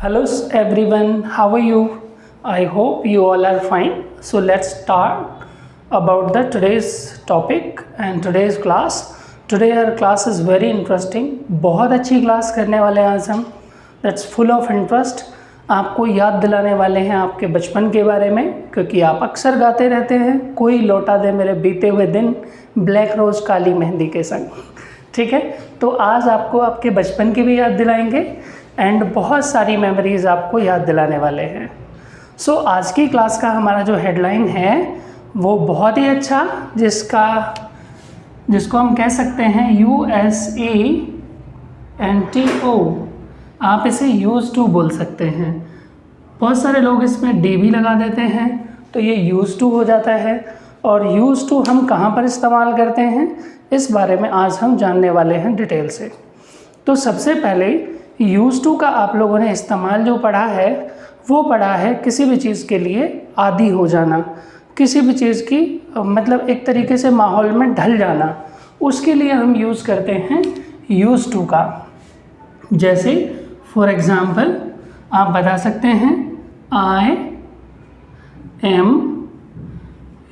Hello everyone, how are you? I hope you all are fine. So let's start about the today's topic and today's class. Today our class is very interesting. बहुत अच्छी class करने वाले हैं आज हम. That's full of interest. आपको याद दिलाने वाले हैं आपके बचपन के बारे में, क्योंकि आप अक्सर गाते रहते हैं कोई लौटा दे मेरे बीते हुए दिन, ब्लैक रोज काली मेहंदी के संग. ठीक है, तो आज आपको आपके बचपन की भी याद दिलाएंगे एंड बहुत सारी मेमोरीज़ आपको याद दिलाने वाले हैं. सो आज की क्लास का हमारा जो हेडलाइन है वो बहुत ही अच्छा, जिसको हम कह सकते हैं USANTO. आप इसे यूज़ टू बोल सकते हैं. बहुत सारे लोग इसमें डी भी लगा देते हैं तो ये यूज़ टू हो जाता है. और यूज़ टू हम कहाँ पर इस्तेमाल करते हैं इस बारे में आज हम जानने वाले हैं डिटेल से. तो सबसे पहले यूज़ टू का आप लोगों ने इस्तेमाल जो पढ़ा है वो पढ़ा है किसी भी चीज़ के लिए आदी हो जाना, किसी भी चीज़ की मतलब एक तरीके से माहौल में ढल जाना, उसके लिए हम यूज़ करते हैं यूज़ टू का. जैसे फॉर एग्ज़ाम्पल आप बता सकते हैं I am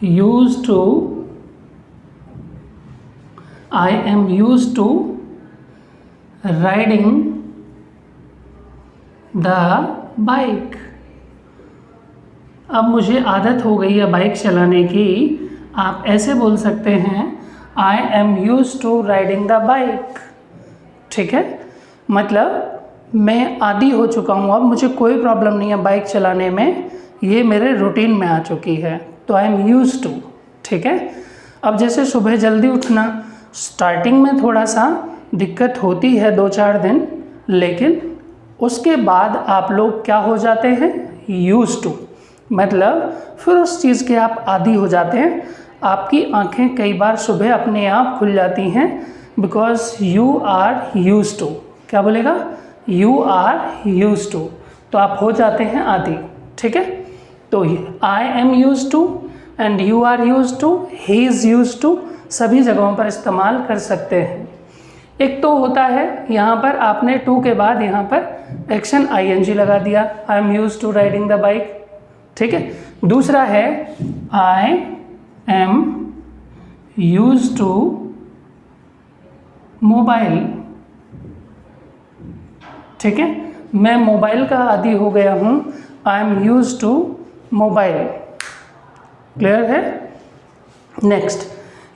use to riding the bike. अब मुझे आदत हो गई है बाइक चलाने की. आप ऐसे बोल सकते हैं I am use to riding the bike. ठीक है, मतलब मैं आदी हो चुका हूँ, अब मुझे कोई प्रॉब्लम नहीं है बाइक चलाने में, ये मेरे रूटीन में आ चुकी है, तो आई एम यूज़ टू. ठीक है, अब जैसे सुबह जल्दी उठना, स्टार्टिंग में थोड़ा सा दिक्कत होती है 2-4 दिन, लेकिन उसके बाद आप लोग क्या हो जाते हैं यूज़ टू. मतलब फिर उस चीज़ के आप आदी हो जाते हैं. आपकी आंखें कई बार सुबह अपने आप खुल जाती हैं because you are use to. क्या बोलेगा? You are use to. तो आप हो जाते हैं आदी. ठीक है, तो I am use to and you are use to, he is use to सभी जगहों पर इस्तेमाल कर सकते हैं. एक तो होता है यहाँ पर आपने टू के बाद यहाँ पर एक्शन आईएनजी लगा दिया, I am use to riding the bike. ठीक है, दूसरा है I am use to mobile. ठीक है, मैं मोबाइल का आदी हो गया हूँ, I am use to mobile. Clear है? नेक्स्ट,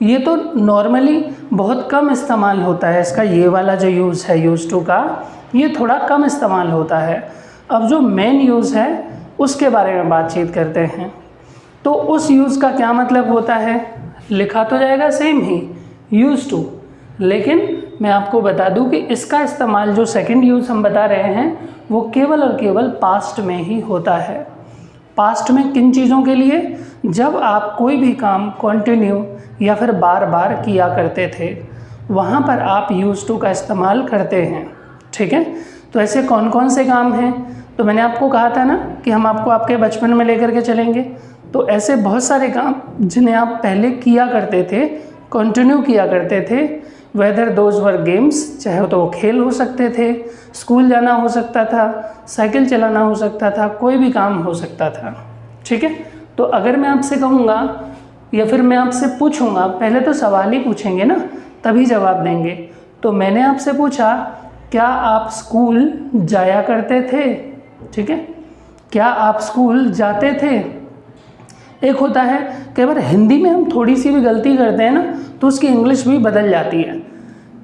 ये तो नॉर्मली बहुत कम इस्तेमाल होता है इसका, ये वाला जो यूज़ है यूज़ टू का ये थोड़ा कम इस्तेमाल होता है. अब जो मेन यूज़ है उसके बारे में बातचीत करते हैं. तो उस यूज़ का क्या मतलब होता है? लिखा तो जाएगा सेम ही यूज़ टू, लेकिन मैं आपको बता दूं कि इसका इस्तेमाल जो सेकंड यूज़ हम बता रहे हैं वो केवल और केवल पास्ट में ही होता है. पास्ट में किन चीज़ों के लिए? जब आप कोई भी काम कंटिन्यू या फिर बार बार किया करते थे, वहाँ पर आप यूज़ टू का इस्तेमाल करते हैं. ठीक है, तो ऐसे कौन कौन से काम हैं? तो मैंने आपको कहा था ना कि हम आपको आपके बचपन में लेकर के चलेंगे. तो ऐसे बहुत सारे काम जिन्हें आप पहले किया करते थे, कंटिन्यू किया करते थे, वेदर दोज वर गेम्स, चाहे तो वो खेल हो सकते थे, स्कूल जाना हो सकता था, साइकिल चलाना हो सकता था, कोई भी काम हो सकता था. ठीक है, तो अगर मैं आपसे कहूँगा या फिर मैं आपसे पूछूंगा, पहले तो सवाल ही पूछेंगे ना तभी जवाब देंगे. तो मैंने आपसे पूछा क्या आप स्कूल जाया करते थे? ठीक है, क्या आप स्कूल जाते थे? एक होता है कई बार हिंदी में हम थोड़ी सी भी गलती करते हैं ना तो उसकी इंग्लिश भी बदल जाती है.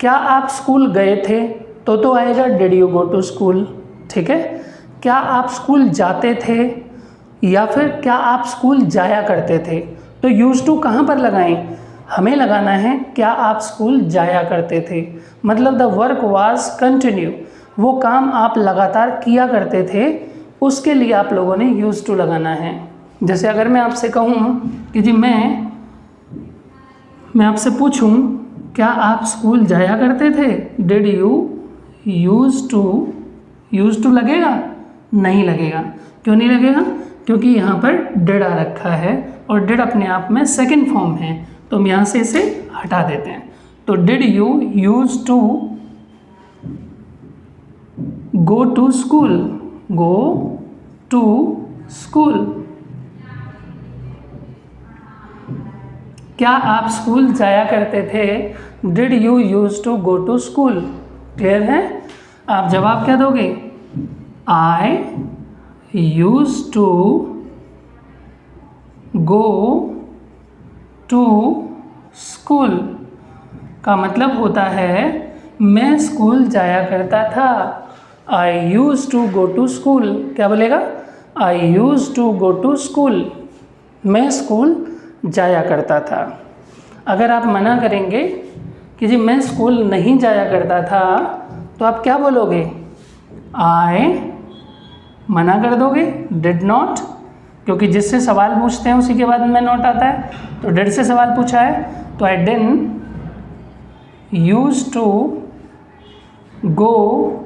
क्या आप स्कूल गए थे तो आएगा did you go to school. ठीक है, क्या आप स्कूल जाते थे या फिर क्या आप स्कूल जाया करते थे. तो यूज़ टू कहाँ पर लगाएं? हमें लगाना है क्या आप स्कूल जाया करते थे, मतलब द वर्क वाज कंटिन्यू, वो काम आप लगातार किया करते थे, उसके लिए आप लोगों ने यूज़ टू लगाना है. जैसे अगर मैं आपसे कहूँ कि जी मैं आपसे पूछूं क्या आप स्कूल जाया करते थे, डिड यू यूज़ टू लगेगा? नहीं लगेगा. क्यों नहीं लगेगा? क्योंकि यहाँ पर डिड आ रखा है और डिड अपने आप में सेकंड फॉर्म है, तो हम यहाँ से इसे हटा देते हैं. तो did you use to go to school, go to school. क्या आप स्कूल जाया करते थे? Did you use to go to school. Clear है? आप जवाब क्या दोगे? I use to go to school का मतलब होता है मैं स्कूल जाया करता था। I use to go to school. क्या बोलेगा? I use to go to school. मैं स्कूल जाया करता था। अगर आप मना करेंगे कि जी मैं स्कूल नहीं जाया करता था, तो आप क्या बोलोगे? आई मना कर दोगे, डिड नॉट, क्योंकि जिससे सवाल पूछते हैं उसी के बाद में नोट आता है। तो डिड से सवाल पूछा है, तो I didn't use to go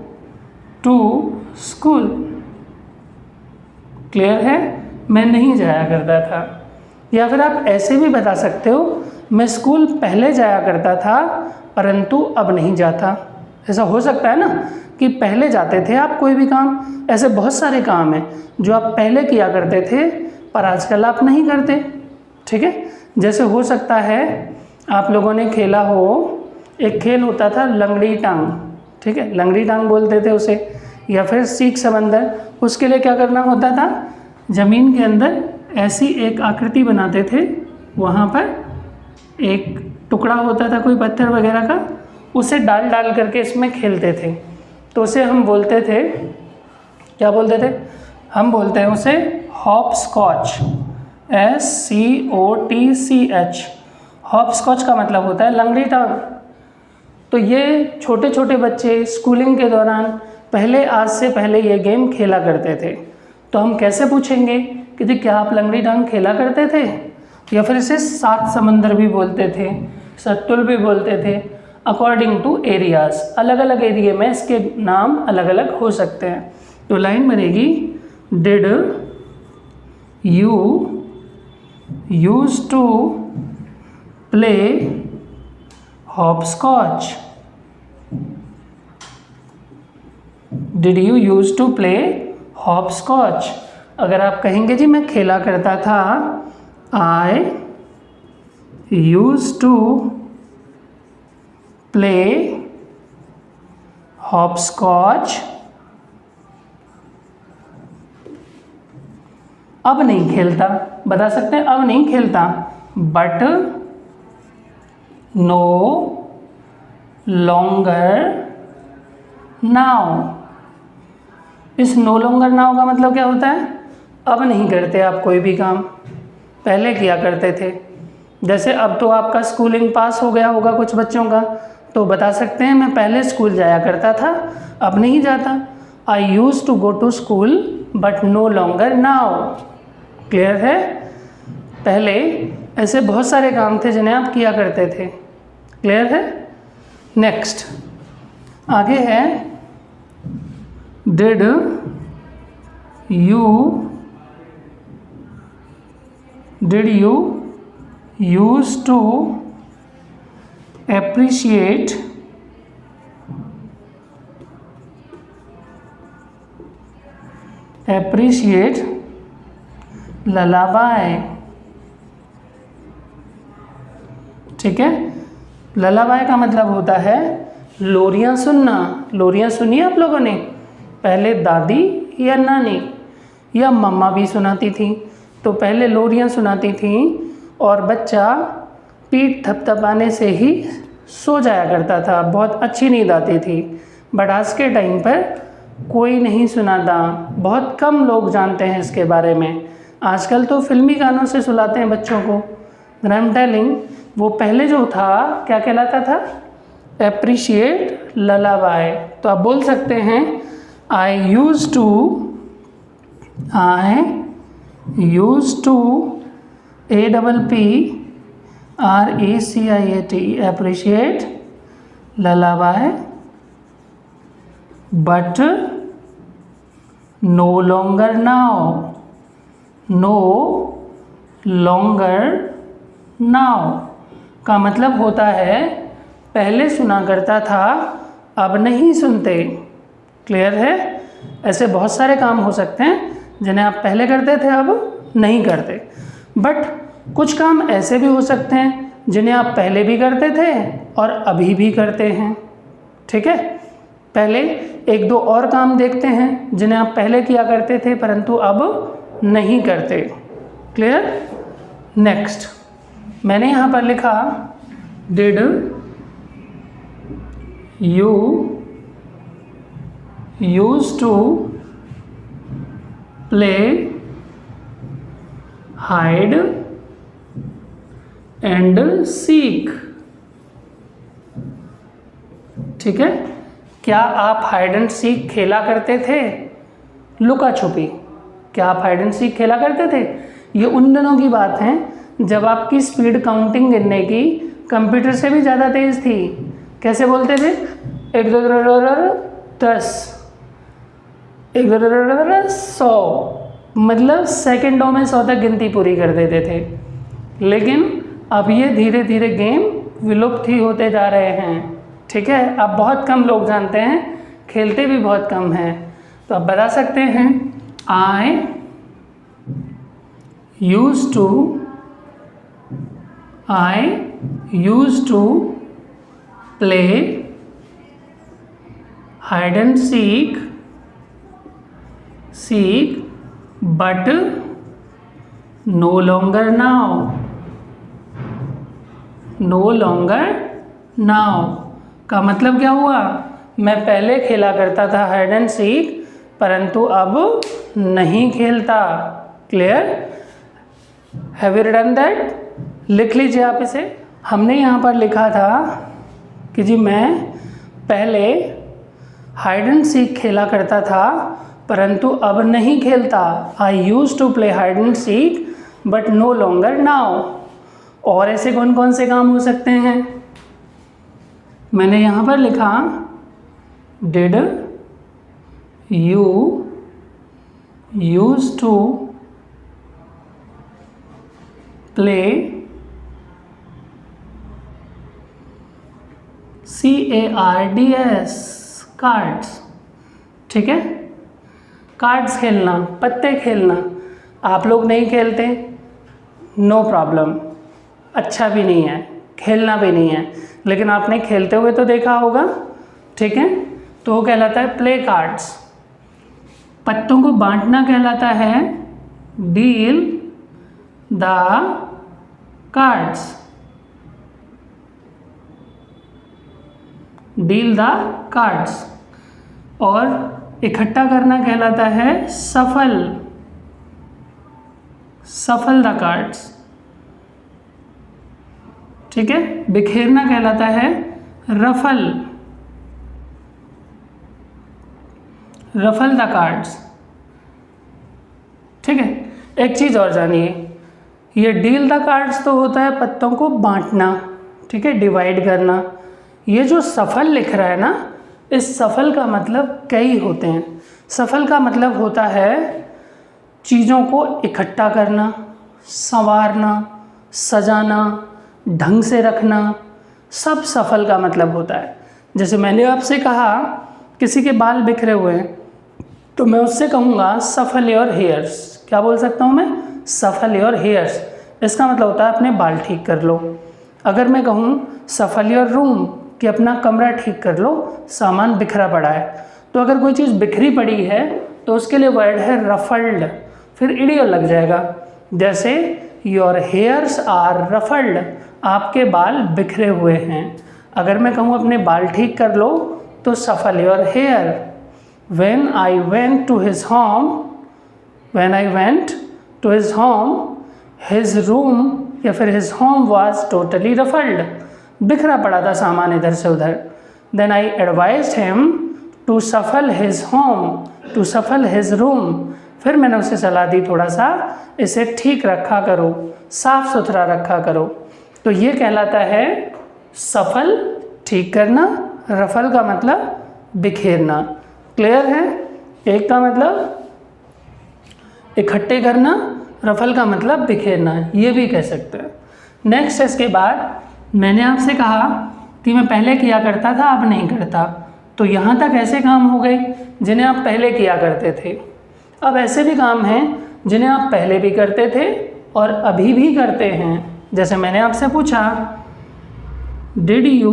to school. Clear है? मैं नहीं जाया करता था। या फिर आप ऐसे भी बता सकते हो, मैं स्कूल पहले जाया करता था परंतु अब नहीं जाता। ऐसा हो सकता है ना कि पहले जाते थे आप कोई भी काम। ऐसे बहुत सारे काम हैं जो आप पहले किया करते थे पर आजकल आप नहीं करते। ठीक है? जैसे हो सकता है आप लोगों ने खेला हो, एक खेल होता था लंगड़ी टांग। ठीक है? लंगड़ी टांग बोलते थे उसे, या फिर सीख समंदर। उसके लिए क्या करना होता था? ज़मीन के अंदर ऐसी एक आकृति बनाते थे, वहाँ पर एक टुकड़ा होता था कोई पत्थर वगैरह का, उसे डाल डाल करके इसमें खेलते थे। तो उसे हम बोलते थे, क्या बोलते थे? हम बोलते हैं उसे hop scotch. SCOTCH। Hop scotch का मतलब होता है लंगड़ी टांग। तो ये छोटे छोटे बच्चे स्कूलिंग के दौरान पहले, आज से पहले ये गेम खेला करते थे। तो हम कैसे पूछेंगे कि जी क्या आप लंगड़ी टांग खेला करते थे? या फिर इसे सात समंदर भी बोलते थे, सत्तुल भी बोलते थे। अकॉर्डिंग टू एरियाज़, अलग अलग एरिया में इसके नाम अलग अलग हो सकते हैं। तो लाइन बनेगी, did you use to play hopscotch. Did you use to play hopscotch. अगर आप कहेंगे जी मैं खेला करता था, I use to play hopscotch. अब नहीं खेलता, बता सकते हैं अब नहीं खेलता। But no longer now. इस नो लॉन्गर नाउ का मतलब क्या होता है? अब नहीं करते आप कोई भी काम, पहले किया करते थे। जैसे अब तो आपका स्कूलिंग पास हो गया होगा कुछ बच्चों का, तो बता सकते हैं मैं पहले स्कूल जाया करता था, अब नहीं जाता। I use to go to school but no longer now. Clear है? पहले ऐसे बहुत सारे काम थे जिन्हें आप किया करते थे। क्लियर है? नेक्स्ट आगे है, did you use to appreciate lullaby. ठीक है? ललाबाय का मतलब होता है लोरियां सुनना। लोरियां सुनी आप लोगों ने? पहले दादी या नानी या मम्मा भी सुनाती थी। तो पहले लोरियां सुनाती थी और बच्चा पीठ थपथपाने से ही सो जाया करता था, बहुत अच्छी नींद आती थी। बट आज के टाइम पर कोई नहीं सुनाता, बहुत कम लोग जानते हैं इसके बारे में। आजकल तो फिल्मी गानों से सुलाते हैं बच्चों को। आई एम टेलिंग, वो पहले जो था क्या कहलाता था? Appreciate lullaby. तो आप बोल सकते हैं I use to APPRECIAT appreciate lullaby but no longer now। no longer now का मतलब होता है पहले सुना करता था, अब नहीं सुनते। क्लियर है? ऐसे बहुत सारे काम हो सकते हैं जिन्हें आप पहले करते थे अब नहीं करते, बट कुछ काम ऐसे भी हो सकते हैं जिन्हें आप पहले भी करते थे और अभी भी करते हैं। ठीक है, पहले एक दो और काम देखते हैं जिन्हें आप पहले किया करते थे परंतु अब नहीं करते। क्लियर? नेक्स्ट मैंने यहाँ पर लिखा did you use to play hide and seek. ठीक है, क्या आप हाइड एंड सीक खेला करते थे? लुका छुपी, क्या आप हाइड एंड सीक खेला करते थे? ये उन दिनों की बात है जब आपकी स्पीड काउंटिंग गिनने की कंप्यूटर से भी ज़्यादा तेज़ थी। कैसे बोलते थे? 1 2 10, 1 2 100, मतलब सेकंडों में 100 तक गिनती पूरी कर देते थे। लेकिन अब ये धीरे धीरे गेम विलुप्त ही होते जा रहे हैं। ठीक है, अब बहुत कम लोग जानते हैं, खेलते भी बहुत कम हैं। तो आप बता सकते हैं I use to play hide and seek but no longer now का मतलब क्या हुआ? मैं पहले खेला करता था हाइड एंड सीक परंतु अब नहीं खेलता। Clear? Have you written that? लिख लीजिए आप इसे। हमने यहाँ पर लिखा था कि जी मैं पहले हाइड एंड सीक खेला करता था परंतु अब नहीं खेलता। I use to play hide and seek but no longer now. और ऐसे कौन कौन से काम हो सकते हैं? मैंने यहाँ पर लिखा did you use to play CARDS cards. ठीक है, कार्ड्स खेलना, पत्ते खेलना। आप लोग नहीं खेलते, नो प्रॉब्लम, अच्छा भी नहीं है, खेलना भी नहीं है, लेकिन आपने खेलते हुए तो देखा होगा। ठीक है, तो वो कहलाता है प्ले कार्ड्स। पत्तों को बांटना कहलाता है deal the cards. Deal the cards. और इकट्ठा करना कहलाता है सफल द कार्ड्स। ठीक है, बिखेरना कहलाता है रफल द कार्ड्स। ठीक है, एक चीज़ और जानिए, ये डील द कार्ड्स तो होता है पत्तों को बांटना, ठीक है, डिवाइड करना। ये जो सफल लिख रहा है ना, इस सफल का मतलब कई होते हैं। सफल का मतलब होता है चीज़ों को इकट्ठा करना, संवारना, सजाना, ढंग से रखना, सब सफल का मतलब होता है। जैसे मैंने आपसे कहा किसी के बाल बिखरे हुए हैं तो मैं उससे कहूँगा सफल योर हेयर्स। क्या बोल सकता हूँ मैं? सफल योर हेयर्स। इसका मतलब होता है अपने बाल ठीक कर लो। अगर मैं कहूँ सफल योर रूम कि अपना कमरा ठीक कर लो, सामान बिखरा पड़ा है, तो अगर कोई चीज़ बिखरी पड़ी है तो उसके लिए वर्ड है रफल्ड, फिर इडियल लग जाएगा। जैसे योर हेयर्स आर रफल्ड, आपके बाल बिखरे हुए हैं। अगर मैं कहूँ अपने बाल ठीक कर लो तो shuffle your hair. When I went to his home, his room या फिर his home was totally ruffled, बिखरा पड़ा था सामान इधर से उधर। Then I advised him to shuffle his home, to shuffle his room, फिर मैंने उसे सलाह दी थोड़ा सा इसे ठीक रखा करो, साफ सुथरा रखा करो। तो ये कहलाता है सफल, ठीक करना। रफल का मतलब बिखेरना। क्लियर है? एक का मतलब इकट्ठे करना, रफल का मतलब बिखेरना, ये भी कह सकते हैं। नेक्स्ट इसके बाद मैंने आपसे कहा कि मैं पहले किया करता था अब नहीं करता, तो यहाँ तक ऐसे काम हो गए जिन्हें आप पहले किया करते थे। अब ऐसे भी काम हैं जिन्हें आप पहले भी करते थे और अभी भी करते हैं। जैसे मैंने आपसे पूछा, did you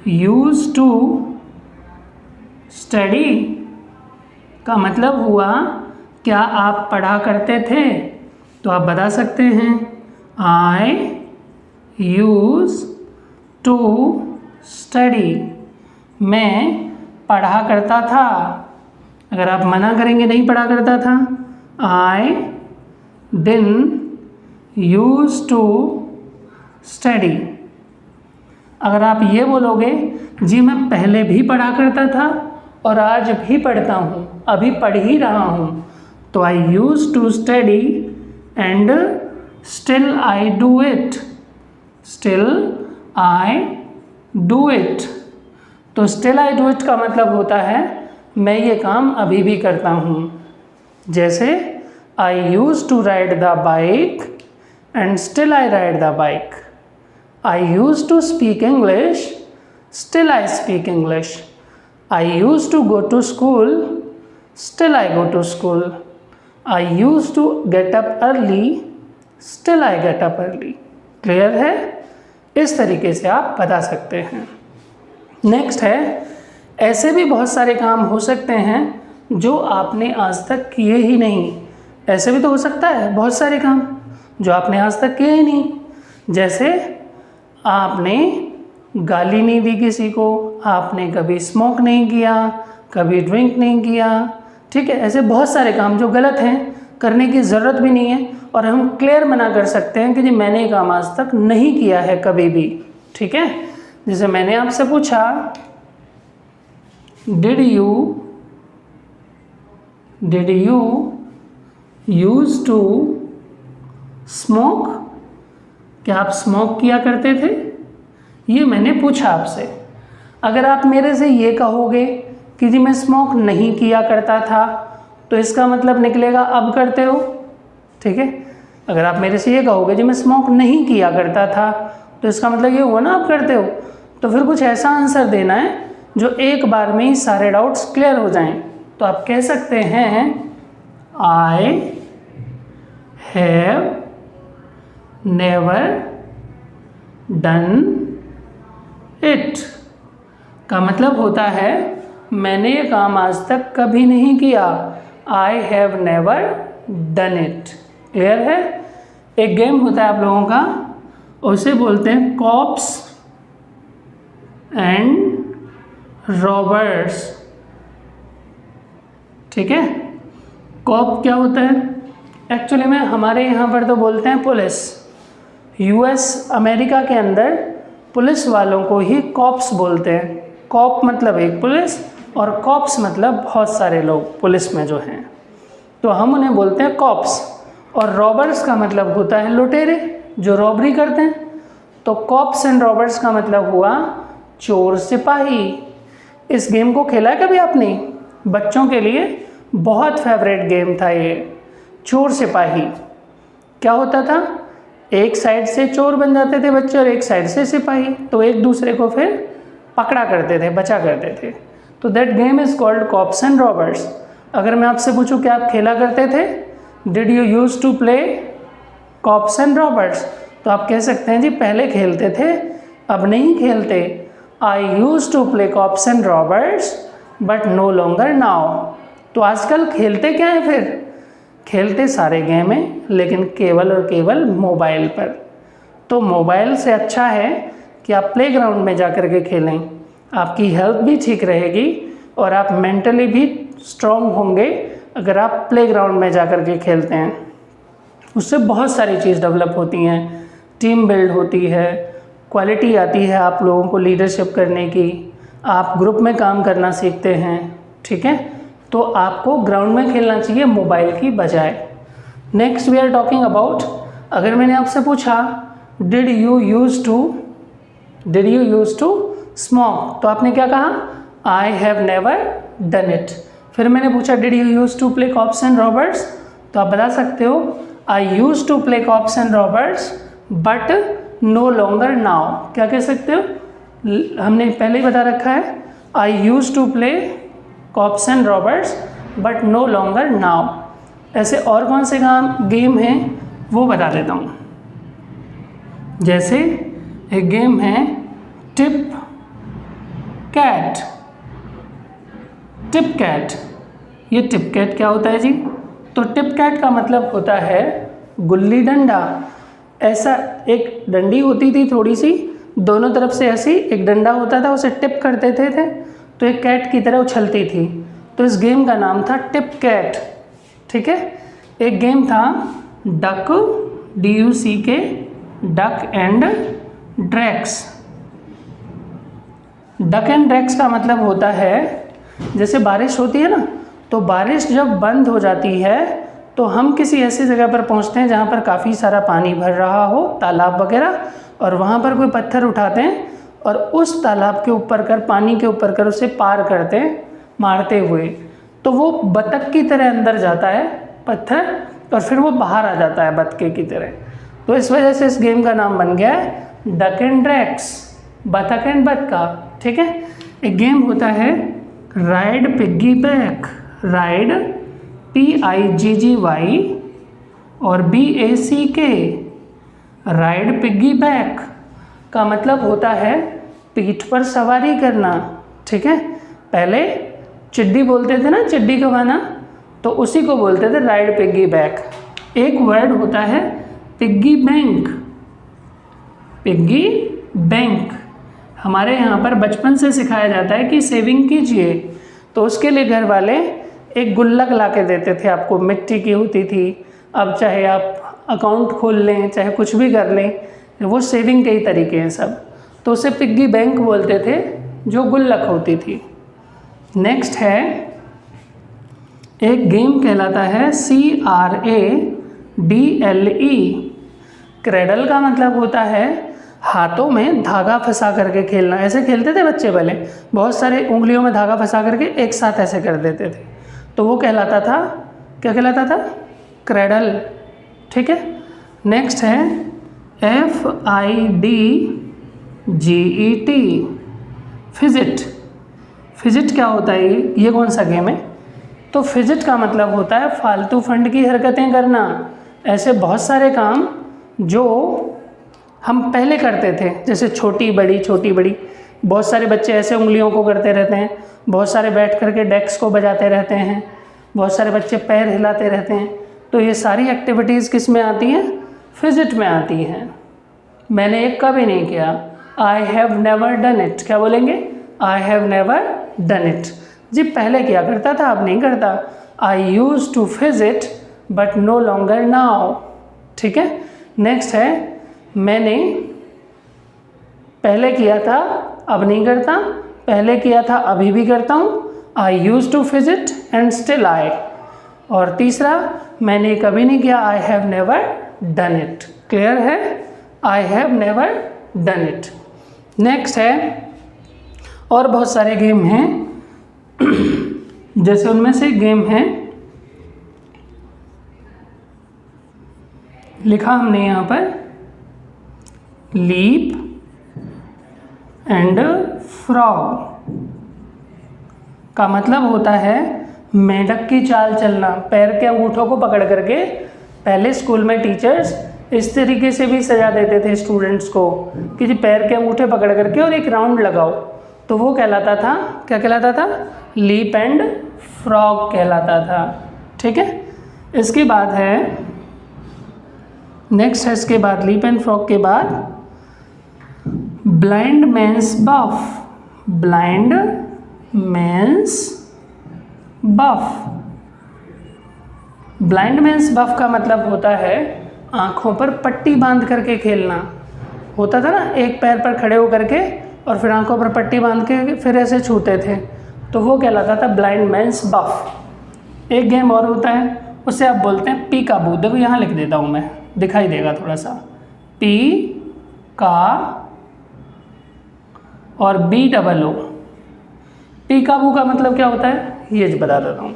use to study, का मतलब हुआ क्या आप पढ़ा करते थे? तो आप बता सकते हैं, आई यूज टू स्टडी, मैं पढ़ा करता था। अगर आप मना करेंगे नहीं पढ़ा करता था, I didn't use to study. अगर आप ये बोलोगे, जी मैं पहले भी पढ़ा करता था और आज भी पढ़ता हूँ, अभी पढ़ ही रहा हूँ, तो I use to study and still I do it, still I do it. तो स्टिल आई डू इट का मतलब होता है मैं ये काम अभी भी करता हूँ। जैसे I use to ride the bike and still I ride the bike. I use to speak English, still I speak English. I use to go to school, still I go to school. I use to get up early, still I get up early. Clear है? इस तरीके से आप बता सकते हैं। Next है, ऐसे भी बहुत सारे काम हो सकते हैं जो आपने आज तक किए ही नहीं। ऐसे भी तो हो सकता है बहुत सारे काम जो आपने आज तक किए ही नहीं। जैसे आपने गाली नहीं दी किसी को, आपने कभी स्मोक नहीं किया, कभी ड्रिंक नहीं किया, ठीक है। ऐसे बहुत सारे काम जो गलत हैं, करने की ज़रूरत भी नहीं है और हम क्लियर मना कर सकते हैं कि जी मैंने ये काम आज तक नहीं किया है कभी भी, ठीक है। जैसे मैंने आपसे पूछा, did you use to smoke, क्या आप स्मोक किया करते थे? ये मैंने पूछा आपसे। अगर आप मेरे से ये कहोगे कि जी मैं स्मोक नहीं किया करता था, तो इसका मतलब निकलेगा अब करते हो, ठीक है। अगर आप मेरे से ये कहोगे जी मैं स्मोक नहीं किया करता था, तो इसका मतलब ये हुआ ना आप करते हो। तो फिर कुछ ऐसा आंसर देना है जो एक बार में ही सारे डाउट्स क्लियर हो जाएं। तो आप कह सकते हैं, आई हैव नेवर डन इट, का मतलब होता है मैंने ये काम आज तक कभी नहीं किया। I have never done it. Clear है? एक गेम होता है आप लोगों का, उसे बोलते हैं कॉप्स एंड रॉबर्स, ठीक है। कॉप क्या होता है? एक्चुअली में हमारे यहाँ पर तो बोलते हैं पुलिस। यूएस अमेरिका के अंदर पुलिस वालों को ही कॉप्स बोलते हैं। कॉप मतलब एक पुलिस और कॉप्स मतलब बहुत सारे लोग पुलिस में जो हैं, तो हम उन्हें बोलते हैं कॉप्स। और रॉबर्स का मतलब होता है लुटेरे जो रॉबरी करते हैं। तो कॉप्स एंड रॉबर्स का मतलब हुआ चोर सिपाही। इस गेम को खेला है कभी आपने? बच्चों के लिए बहुत फेवरेट गेम था ये, चोर सिपाही। क्या होता था, एक साइड से चोर बन जाते थे बच्चे और एक साइड से सिपाही, तो एक दूसरे को फिर पकड़ा करते थे, बचा करते थे। तो that game is called cops and robbers. अगर मैं आपसे पूछूं कि आप खेला करते थे, did you use to play cops and robbers, तो आप कह सकते हैं जी पहले खेलते थे अब नहीं खेलते। I use to play cops and robbers but no longer now. तो आजकल खेलते क्या है फिर? खेलते सारे गेम हैं लेकिन केवल और केवल मोबाइल पर। तो मोबाइल से अच्छा है कि आप प्लेग्राउंड में जा कर के खेलें, आपकी हेल्थ भी ठीक रहेगी और आप मेंटली भी स्ट्रॉन्ग होंगे अगर आप प्लेग्राउंड में जा कर के खेलते हैं। उससे बहुत सारी चीज़ डेवलप होती हैं, टीम बिल्ड होती है, क्वालिटी आती है आप लोगों को लीडरशिप करने की, आप ग्रुप में काम करना सीखते हैं, ठीक है। तो आपको ग्राउंड में खेलना चाहिए मोबाइल की बजाय। Next we are talking about, अगर मैंने आपसे पूछा did you use to smoke, तो आपने क्या कहा? I have never done it. फिर मैंने पूछा did you use to play cops and robbers, तो आप बता सकते हो I use to play cops and robbers but no longer now. क्या कह सकते हो? हमने पहले ही बता रखा है, I use to play cops and robbers but no longer now. ऐसे और कौन से गेम हैं वो बता देता हूँ। जैसे एक गेम है टिप कैट। टिप कैट, ये टिप कैट क्या होता है जी? तो टिप कैट का मतलब होता है गुल्ली डंडा। ऐसा एक डंडी होती थी थोड़ी सी, दोनों तरफ से ऐसी एक डंडा होता था, उसे टिप करते थे तो एक कैट की तरह उछलती थी। तो इस गेम का नाम था टिप कैट। ठीक है। एक गेम था duck, DUCK, duck and drakes. Duck and drakes का मतलब होता है जैसे बारिश होती है ना, तो बारिश जब बंद हो जाती है तो हम किसी ऐसी जगह पर पहुंचते हैं जहां पर काफ़ी सारा पानी भर रहा हो, तालाब वगैरह, और वहां पर कोई पत्थर उठाते हैं और उस तालाब के ऊपर कर, पानी के ऊपर कर उसे पार करते हैं मारते हुए। तो वो बतख की तरह अंदर जाता है पत्थर और फिर वो बाहर आ जाता है बतखे की तरह। तो इस वजह से इस गेम का नाम बन गया है डक एंड ड्रैक्स, बतख एंड बतखा। ठीक है। एक गेम होता है ride piggy back. Ride PIGGY और BACK, राइड पिग्गी बैक का मतलब होता है पीठ पर सवारी करना। ठीक है। पहले चिड्डी बोलते थे ना, चिड्डी का गाना, तो उसी को बोलते थे राइड पिग्गी बैक। एक वर्ड होता है पिग्गी बैंक। पिग्गी बैंक हमारे यहाँ पर बचपन से सिखाया जाता है कि सेविंग कीजिए, तो उसके लिए घर वाले एक गुल्लक ला के देते थे आपको, मिट्टी की होती थी। अब चाहे आप अकाउंट खोल लें, चाहे कुछ भी कर लें, वो सेविंग के ही तरीके हैं सब, तो उसे पिग्गी बैंक बोलते थे, जो गुल्लक होती थी। नेक्स्ट है एक गेम कहलाता है CRADLE। क्रेडल का मतलब होता है हाथों में धागा फंसा करके खेलना। ऐसे खेलते थे बच्चे पहले, बहुत सारे उंगलियों में धागा फंसा करके एक साथ ऐसे कर देते थे, तो वो कहलाता था, क्या कहलाता था? क्रेडल। ठीक है। नेक्स्ट है FIDGET, फिजिट। फिजिट क्या होता है? ये कौन सा गेम है? तो फिजिट का मतलब होता है फालतू फंड की हरकतें करना। ऐसे बहुत सारे काम जो हम पहले करते थे, जैसे छोटी बड़ी, बहुत सारे बच्चे ऐसे उंगलियों को करते रहते हैं, बहुत सारे बैठ करके डेस्क को बजाते रहते हैं, बहुत सारे बच्चे पैर हिलाते रहते हैं। तो ये सारी एक्टिविटीज़ किस में आती हैं? फिजिट में आती हैं। मैंने ये कभी नहीं किया। I have never done it. क्या बोलेंगे? I have never done it. जी पहले किया करता था, अब नहीं करता। I use to fidget but no longer now. ठीक है। नेक्स्ट है मैंने पहले किया था, अब नहीं करता, पहले किया था, अभी भी करता हूँ। I use to fidget and still I. और तीसरा, मैंने कभी नहीं किया, I have never done it. Clear है? I have never done it. Next है और बहुत सारे गेम हैं, जैसे उनमें से गेम है, लिखा हमने यहाँ पर लीप एंड फ्रॉग का मतलब होता है मेंढक की चाल चलना, पैर के अंगूठों को पकड़ करके। पहले स्कूल में टीचर्स इस तरीके से भी सजा देते थे स्टूडेंट्स को कि जी पैर के अंगूठे पकड़ करके और एक राउंड लगाओ, तो वो कहलाता था, क्या कहलाता था? लीप एंड फ्रॉग कहलाता था। ठीक है। इसके बाद है नेक्स्ट है, इसके बाद लीप एंड फ्रॉग के बाद ब्लाइंड मैन्स बफ। ब्लाइंड मैन्स बफ। ब्लाइंड मैन्स बफ का मतलब होता है आँखों पर पट्टी बांध करके खेलना। होता था ना, एक पैर पर खड़े होकर के और फिर आंखों पर पट्टी बांध के फिर ऐसे छूते थे, तो वो कहलाता था ब्लाइंड मैन्स बफ। एक गेम और होता है, उसे आप बोलते हैं पी काबू। देखो यहाँ लिख देता हूँ मैं, दिखाई देगा थोड़ा सा। पी का और BOO। पी काबू का मतलब क्या होता है ये बता देता हूँ।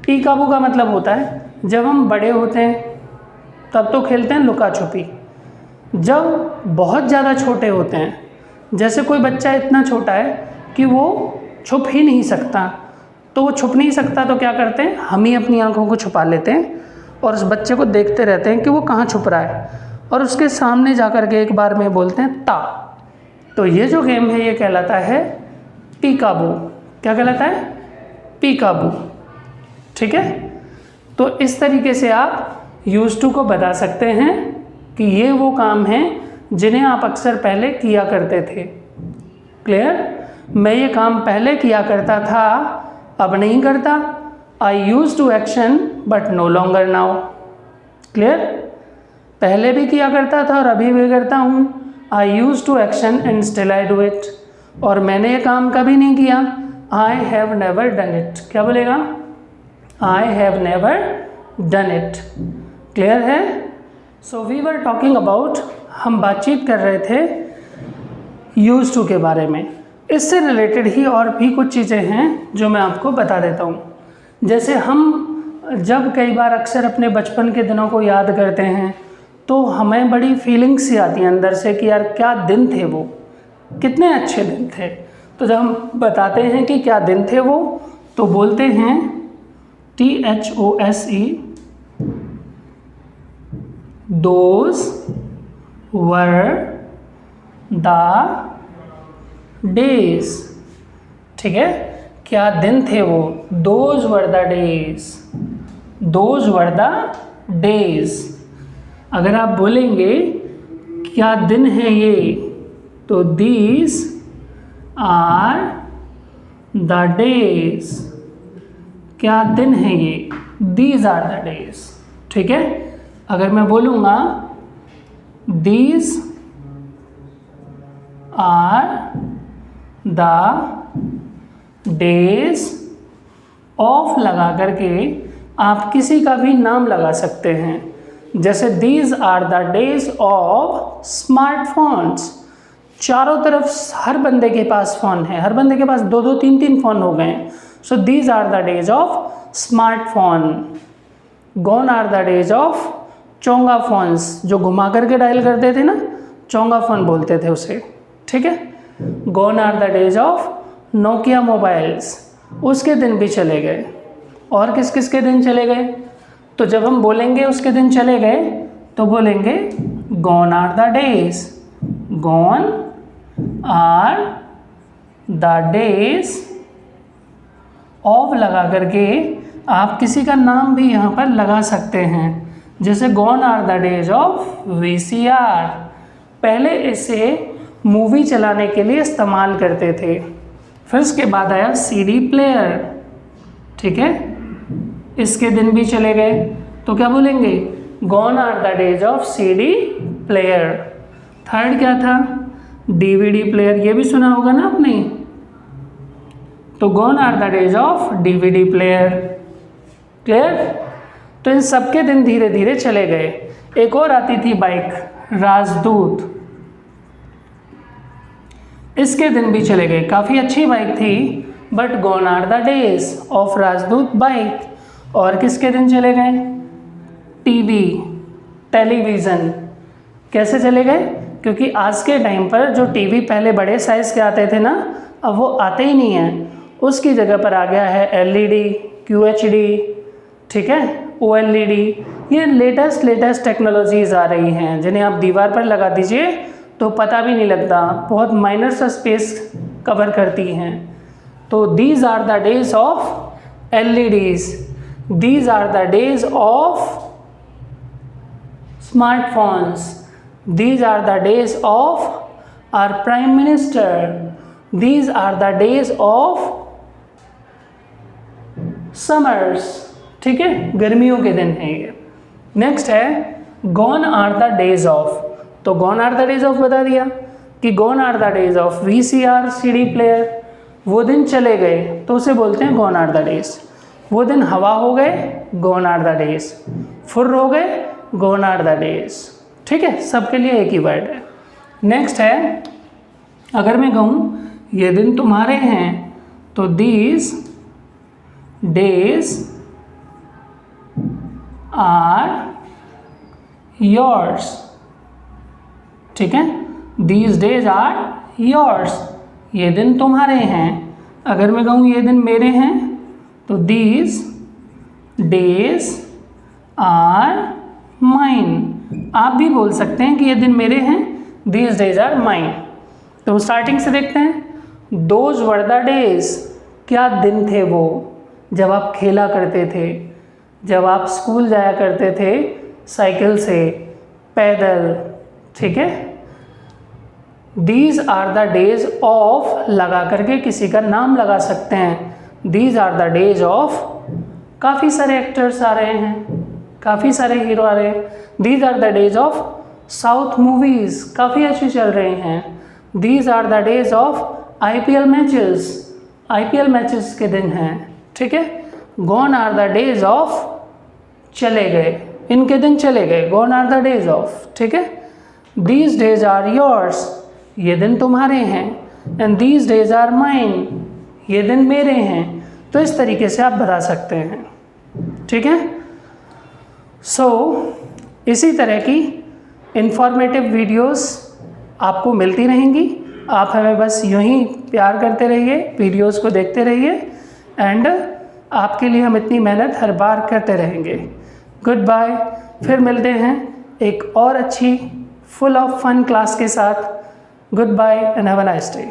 पी काबू का मतलब होता है जब हम बड़े होते हैं तब तो खेलते हैं लुका छुपी, जब बहुत ज़्यादा छोटे होते हैं जैसे कोई बच्चा इतना छोटा है कि वो छुप ही नहीं सकता, तो वो छुप नहीं सकता तो क्या करते हैं, हम ही अपनी आंखों को छुपा लेते हैं और उस बच्चे को देखते रहते हैं कि वो कहाँ छुप रहा है, और उसके सामने जा कर के एक बार में बोलते हैं ता। तो ये जो गेम है ये कहलाता है पीकाबू। क्या कहलाता है? पीकाबू। ठीक है, तो इस तरीके से आप यूज टू को बता सकते हैं कि ये वो काम हैं जिन्हें आप अक्सर पहले किया करते थे। क्लियर? मैं ये काम पहले किया करता था, अब नहीं करता। I use to action but no longer now. Clear? पहले भी किया करता था और अभी भी करता हूँ। I use to action and still I do it. और मैंने ये काम कभी नहीं किया। I have never done it. क्या बोलेगा? I have never done it. Clear है? So we were talking about, हम बातचीत कर रहे थे यूज टू के बारे में। इससे रिलेटेड ही और भी कुछ चीज़ें हैं जो मैं आपको बता देता हूँ। जैसे हम जब कई बार अक्सर अपने बचपन के दिनों को याद करते हैं तो हमें बड़ी फीलिंग्स सी आती हैं अंदर से कि यार क्या दिन थे वो, कितने अच्छे दिन थे। तो जब हम बताते हैं कि क्या दिन थे वो, तो बोलते हैं THOSE, those were the days। ठीक है, क्या दिन थे वो, those were the days, those were the days। अगर आप बोलेंगे क्या दिन है ये, तो these are the days। क्या दिन है ये, these are the days। ठीक है, अगर मैं बोलूँगा these are the days of लगा करके आप किसी का भी नाम लगा सकते हैं। जैसे these are the days of smartphones। चारों तरफ हर बंदे के पास फ़ोन है, हर बंदे के पास 2-2 3-3 फ़ोन हो गए हैं। सो these are the days of smartphone। gone are the days of चोंगा फोन्स, जो घुमा करके डायल करते थे ना, चोंगा फ़ोन बोलते थे उसे। ठीक है, gone are the days of Nokia mobiles, उसके दिन भी चले गए। और किस किस के दिन चले गए? तो जब हम बोलेंगे उसके दिन चले गए तो बोलेंगे gone are the days, gone are the days of लगा करके आप किसी का नाम भी यहाँ पर लगा सकते हैं। जैसे gone are the days of VCR। पहले इसे मूवी चलाने के लिए इस्तेमाल करते थे, फिर उसके बाद आया CD प्लेयर। ठीक है, इसके दिन भी चले गए, तो क्या बोलेंगे? gone are the days of CD player. Third क्या था? DVD प्लेयर, ये भी सुना होगा ना आपने, तो gone are the days of DVD player. Clear? तो इन सब के दिन धीरे धीरे चले गए। एक और आती थी बाइक, राजदूत, इसके दिन भी चले गए। काफ़ी अच्छी बाइक थी, but gone are the days of राजदूत बाइक। और किसके दिन चले गए? TV, television. कैसे चले गए? क्योंकि आज के टाइम पर जो टीवी पहले बड़े साइज़ के आते थे ना, अब वो आते ही नहीं हैं। उसकी जगह पर आ गया है LED, QHD, ठीक है, OLED। ये लेटेस्ट टेक्नोलॉजीज़ आ रही हैं जिन्हें आप दीवार पर लगा दीजिए तो पता भी नहीं लगता, बहुत माइनर सा स्पेस कवर करती हैं। तो these are the days of LEDs, these are the days of smartphones, these are the days of our prime minister, these are the days of summers. ठीक है, गर्मियों के दिन है ये। नेक्स्ट है gone are the days of. तो gone are the days of बता दिया कि gone are the days of VCR CD player. वो दिन चले गए तो उसे बोलते हैं गॉन आर द डेज। वो दिन हवा हो गए, गॉन आर द डेज। फुर्र हो गए, गॉन आर द डेज। ठीक है, सबके लिए एक ही वर्ड है। नेक्स्ट है, अगर मैं कहूँ ये दिन तुम्हारे हैं, तो दीज डेज आर योर्स। ठीक है, दीज डेज आर योर्स, ये दिन तुम्हारे हैं। अगर मैं कहूँ ये दिन मेरे हैं तो दीज डेज आर माइन। आप भी बोल सकते हैं कि ये दिन मेरे हैं, दीज डेज आर माइन। तो स्टार्टिंग से देखते हैं। दोज वर द डेज, क्या दिन थे वो जब आप खेला करते थे, जब आप स्कूल जाया करते थे साइकिल से, पैदल, ठीक है। These are the days of लगा करके किसी का नाम लगा सकते हैं। These are the days of, काफ़ी सारे एक्टर्स आ रहे हैं, काफ़ी सारे हीरो आ रहे हैं। These are the days of south movies, काफ़ी अच्छी चल रही हैं। These are the days of IPL matches, IPL matches के दिन हैं, ठीक है। Gone are the days of, चले गए, इनके दिन चले गए, gone are the days of, ठीक है। दीज डेज आर योर्स, ये दिन तुम्हारे हैं। And these days are mine, ये दिन मेरे हैं। तो इस तरीके से आप बता सकते हैं, ठीक है। सो इसी तरह की इंफॉर्मेटिव वीडियोस आपको मिलती रहेंगी। आप हमें बस यूं ही प्यार करते रहिए, वीडियोस को देखते रहिए, एंड आपके लिए हम इतनी मेहनत हर बार करते रहेंगे। गुड बाय, फिर मिलते हैं एक और अच्छी फुल ऑफ फन क्लास के साथ। Goodbye and have a nice day.